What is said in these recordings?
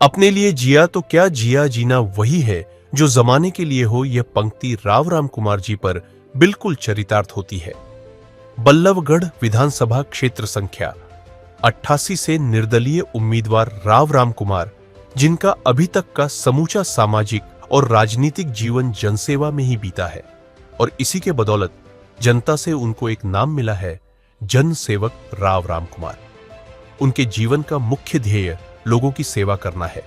अपने लिए जिया तो क्या जिया, जीना वही है जो जमाने के लिए हो। यह पंक्ति राव राम कुमार जी पर बिल्कुल चरितार्थ होती है। बल्लभगढ़ विधानसभा क्षेत्र संख्या 88 से निर्दलीय उम्मीदवार राव राम कुमार, जिनका अभी तक का समूचा सामाजिक और राजनीतिक जीवन जनसेवा में ही बीता है और इसी के बदौलत जनता से उनको एक नाम मिला है, जन सेवक राव राम कुमार। उनके जीवन का मुख्य ध्येय लोगों की सेवा करना है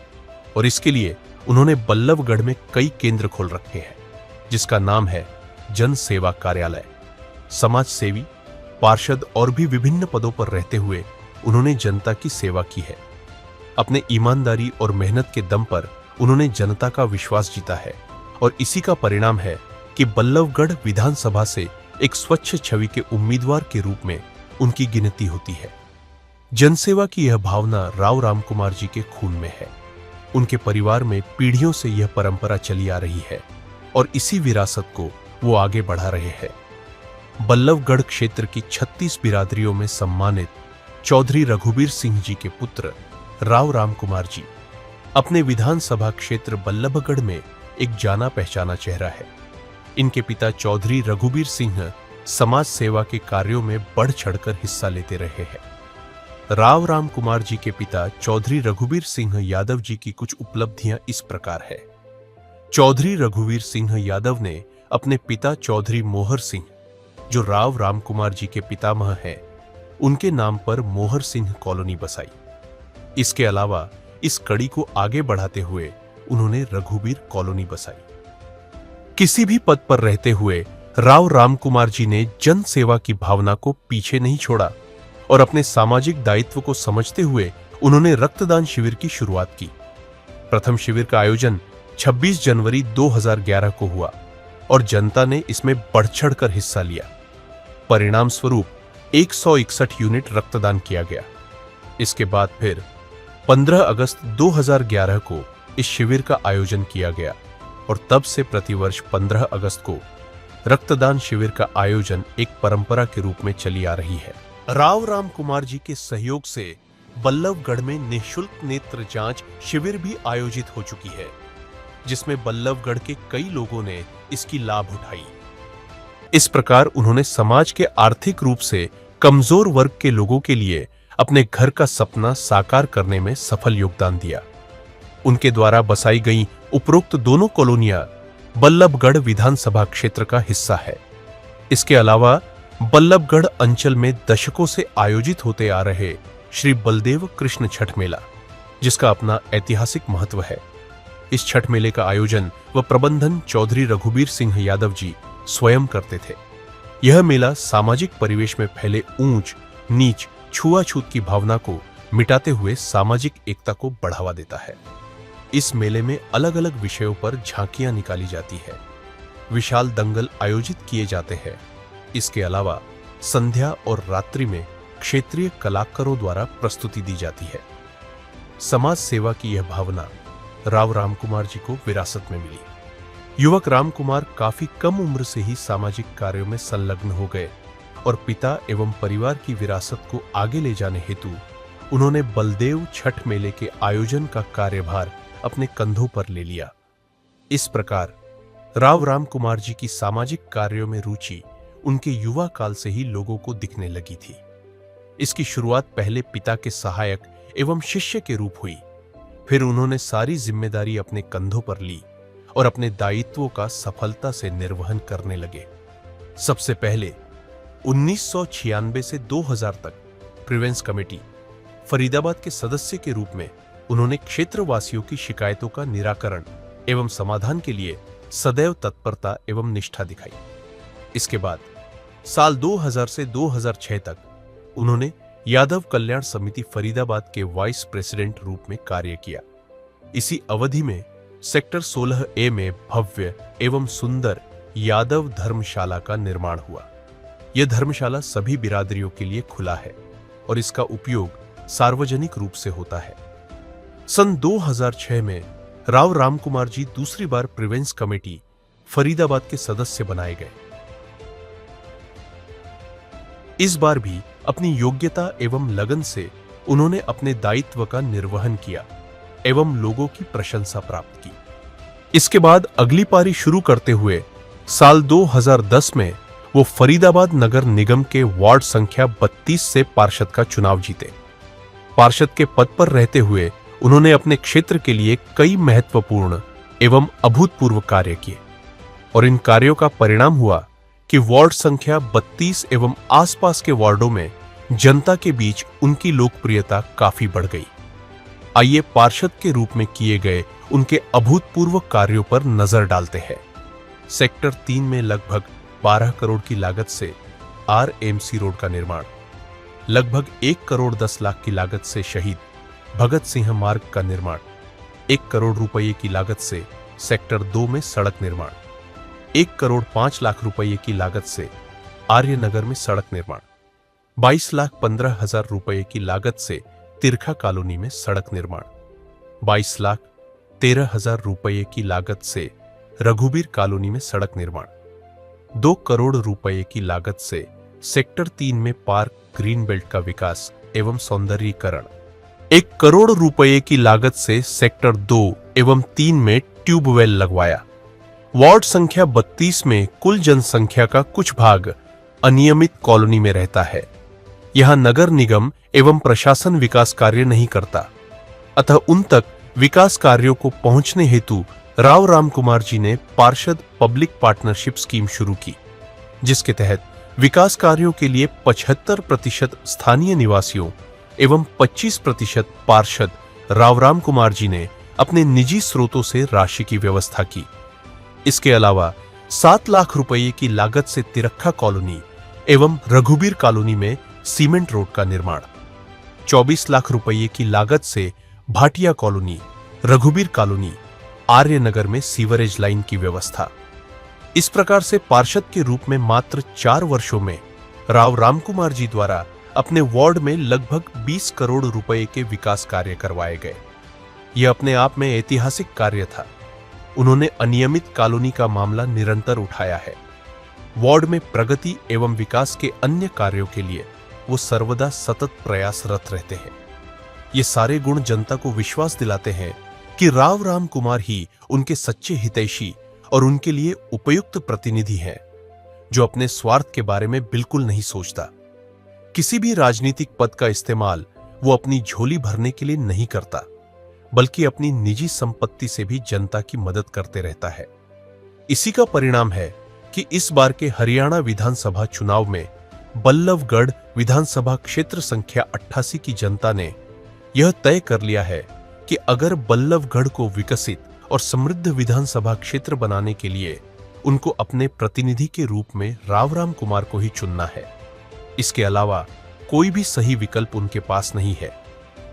और इसके लिए उन्होंने बल्लभगढ़ में कई केंद्र खोल रखे हैं, जिसका नाम है जन सेवा कार्यालय। समाज सेवी, पार्षद और भी विभिन्न पदों पर रहते हुए उन्होंने जनता की सेवा की है। अपने ईमानदारी और मेहनत के दम पर उन्होंने जनता का विश्वास जीता है और इसी का परिणाम है कि बल्लभगढ़ विधानसभा से एक स्वच्छ छवि के उम्मीदवार के रूप में उनकी गिनती होती है। जनसेवा की यह भावना राव राम कुमार जी के खून में है। उनके परिवार में पीढ़ियों से यह परंपरा चली आ रही है और इसी विरासत को वो आगे बढ़ा रहे हैं। बल्लभगढ़ क्षेत्र की 36 बिरादरियों में सम्मानित चौधरी रघुबीर सिंह जी के पुत्र राव राम कुमार जी अपने विधानसभा क्षेत्र बल्लभगढ़ में एक जाना पहचाना चेहरा है। इनके पिता चौधरी रघुबीर सिंह समाज सेवा के कार्यों में बढ़ चढ़कर हिस्सा लेते रहे हैं। राव राम कुमार जी के पिता चौधरी रघुबीर सिंह यादव जी की कुछ उपलब्धियां इस प्रकार है। चौधरी रघुबीर सिंह यादव ने अपने पिता चौधरी मोहर सिंह, जो राव राम कुमार जी के पितामह हैं, उनके नाम पर मोहर सिंह कॉलोनी बसाई। इसके अलावा इस कड़ी को आगे बढ़ाते हुए उन्होंने रघुबीर कॉलोनी बसाई। किसी भी पद पर रहते हुए राव राम कुमार जी ने जन सेवा की भावना को पीछे नहीं छोड़ा और अपने सामाजिक दायित्व को समझते हुए उन्होंने रक्तदान शिविर की शुरुआत की। प्रथम शिविर का आयोजन 26 जनवरी 2011 को हुआ और जनता ने इसमें बढ़-चढ़ कर हिस्सा लिया। परिणाम स्वरूप 161 यूनिट रक्तदान किया गया। इसके बाद फिर 15 अगस्त 2011 को इस शिविर का आयोजन किया गया और तब से प्रतिवर्ष 15 अगस्त को रक्तदान शिविर का आयोजन एक परंपरा के रूप में चली आ रही है। राव राम कुमार जी के सहयोग से बल्लभगढ़ में निःशुल्क नेत्र जांच शिविर भी आयोजित हो चुकी है, जिसमें बल्लभगढ़ के कई लोगों ने इसकी लाभ उठाई। इस प्रकार उन्होंने समाज के आर्थिक रूप से कमजोर वर्ग के लोगों के लिए अपने घर का सपना साकार करने में सफल योगदान दिया। उनके द्वारा बसाई गई उपरोक्त दोनों कॉलोनियां बल्लभगढ़ विधानसभा क्षेत्र का हिस्सा है। इसके अलावा बल्लभगढ़ अंचल में दशकों से आयोजित होते आ रहे श्री बलदेव कृष्ण छठ मेला, जिसका अपना ऐतिहासिक महत्व है। इस छठ मेले का आयोजन व प्रबंधन चौधरी रघुबीर सिंह यादव जी स्वयं करते थे। यह मेला सामाजिक परिवेश में फैले ऊंच नीच छुआछूत की भावना को मिटाते हुए सामाजिक एकता को बढ़ावा देता है। इस मेले में अलग अलग विषयों पर झांकियां निकाली जाती है, विशाल दंगल आयोजित किए जाते हैं। इसके अलावा संध्या और रात्रि में क्षेत्रीय कलाकारों द्वारा प्रस्तुति दी जाती है। समाज सेवा की यह भावना राव राम कुमार जी को विरासत में मिली। युवक राम कुमार काफी कम उम्र से ही सामाजिक कार्यों में संलग्न हो गए और पिता एवं परिवार की विरासत को आगे ले जाने हेतु उन्होंने बलदेव छठ मेले के आयोजन का कार्यभार अपने कंधों पर ले लिया। इस प्रकार राव राम कुमार जी की सामाजिक कार्यों में रुचि उनके युवा काल से ही लोगों को दिखने लगी थी। इसकी शुरुआत पहले पिता के सहायक एवं शिष्य के रूप हुई, फिर उन्होंने सारी जिम्मेदारी अपने कंधों पर ली और अपने दायित्वों का सफलता से निर्वहन करने लगे। सबसे पहले 1996 से 2000 तक प्रिवेंस कमेटी फरीदाबाद के सदस्य के रूप में उन्होंने क्षेत्रवासियों की शिकायतों का निराकरण एवं समाधान के लिए सदैव तत्परता एवं निष्ठा दिखाई। इसके बाद साल 2000 से 2006 तक उन्होंने यादव कल्याण समिति फरीदाबाद के वाइस प्रेसिडेंट रूप में कार्य किया। इसी अवधि में सेक्टर 16A में भव्य एवं सुंदर यादव धर्मशाला का निर्माण हुआ। यह धर्मशाला सभी बिरादरियों के लिए खुला है और इसका उपयोग सार्वजनिक रूप से होता है। सन 2006 में राव राम कुमार जी दूसरी बार प्रिवेंस कमेटी फरीदाबाद के सदस्य बनाए गए। इस बार भी अपनी योग्यता एवं लगन से उन्होंने अपने दायित्व का निर्वहन किया एवं लोगों की प्रशंसा प्राप्त की। इसके बाद अगली पारी शुरू करते हुए साल 2010 में वो फरीदाबाद नगर निगम के वार्ड संख्या 32 से पार्षद का चुनाव जीते। पार्षद के पद पर रहते हुए उन्होंने अपने क्षेत्र के लिए कई महत्वपूर्ण एवं अभूतपूर्व कार्य किए और इन कार्यों का परिणाम हुआ कि वार्ड संख्या 32 एवं आसपास के वार्डों में जनता के बीच उनकी लोकप्रियता काफी बढ़ गई। आइए पार्षद के रूप में किए गए उनके अभूतपूर्व कार्यों पर नजर डालते हैं। सेक्टर 3 में लगभग 12 करोड़ की लागत से RMC रोड का निर्माण, लगभग 1 करोड़ 10 लाख की लागत से शहीद भगत सिंह मार्ग का निर्माण, 1 करोड़ रुपये की लागत से सेक्टर 2 में सड़क निर्माण, 1 करोड़ 5 लाख रुपये की लागत से आर्यनगर में सड़क निर्माण, 22,15,000 रुपये की लागत से तिरखा कॉलोनी में सड़क निर्माण, 22,13,000 रुपये की लागत से रघुबीर कॉलोनी में सड़क निर्माण, 2 करोड़ रुपये की लागत से सेक्टर 3 में पार्क ग्रीन बेल्ट का विकास एवं सौंदर्यीकरण, 1 करोड़ रुपये की लागत से सेक्टर 2 एवं 3 में ट्यूबवेल लगवाया। वार्ड संख्या 32 में कुल जनसंख्या का कुछ भाग अनियमित कॉलोनी में रहता है। यहां नगर निगम एवं प्रशासन विकास कार्य नहीं करता, अतः उन तक विकास कार्यों को पहुंचने हेतु राव राम कुमार जी ने पार्षद पब्लिक पार्टनरशिप स्कीम शुरू की, जिसके तहत विकास कार्यों के लिए 75% स्थानीय निवासियों एवं 25% पार्षद राव राम कुमार जी ने अपने निजी स्रोतों से राशि की व्यवस्था की। इसके अलावा 7 लाख रुपये की लागत से तिरखा कॉलोनी एवं रघुबीर कॉलोनी में सीमेंट रोड का निर्माण, 24 लाख रुपये की लागत से भाटिया कॉलोनी, रघुबीर कॉलोनी, आर्यनगर में सीवरेज लाइन की व्यवस्था। इस प्रकार से पार्षद के रूप में मात्र 4 वर्षों में राव रामकुमार जी द्वारा अपने वार्ड में लगभग 20 करोड़ रुपए के विकास कार्य करवाए गए। यह अपने आप में ऐतिहासिक कार्य था। उन्होंने अनियमित कॉलोनी का मामला निरंतर उठाया है। वार्ड में प्रगति एवं विकास के अन्य कार्यों के लिए वो सर्वदा सतत प्रयासरत रहते हैं। ये सारे गुण जनता को विश्वास दिलाते हैं कि राव राम कुमार ही उनके सच्चे हितैषी और उनके लिए उपयुक्त प्रतिनिधि हैं, जो अपने स्वार्थ के बारे में बिल्कुल नहीं सोचता। किसी भी राजनीतिक पद का इस्तेमाल वो अपनी झोली भरने के लिए नहीं करता, बल्कि अपनी निजी संपत्ति से भी जनता की मदद करते रहता है। इसी का परिणाम है कि इस बार के हरियाणा विधानसभा चुनाव में बल्लभगढ़ विधानसभा क्षेत्र संख्या 88 की जनता ने यह तय कर लिया है कि अगर बल्लभगढ़ को विकसित और समृद्ध विधानसभा क्षेत्र बनाने के लिए उनको अपने प्रतिनिधि के रूप में राव राम कुमार को ही चुनना है। इसके अलावा कोई भी सही विकल्प उनके पास नहीं है,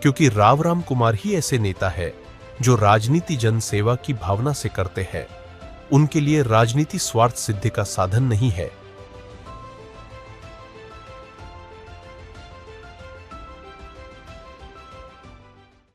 क्योंकि राव राम कुमार ही ऐसे नेता है जो राजनीति जन सेवा की भावना से करते हैं। उनके लिए राजनीति स्वार्थ सिद्धि का साधन नहीं है,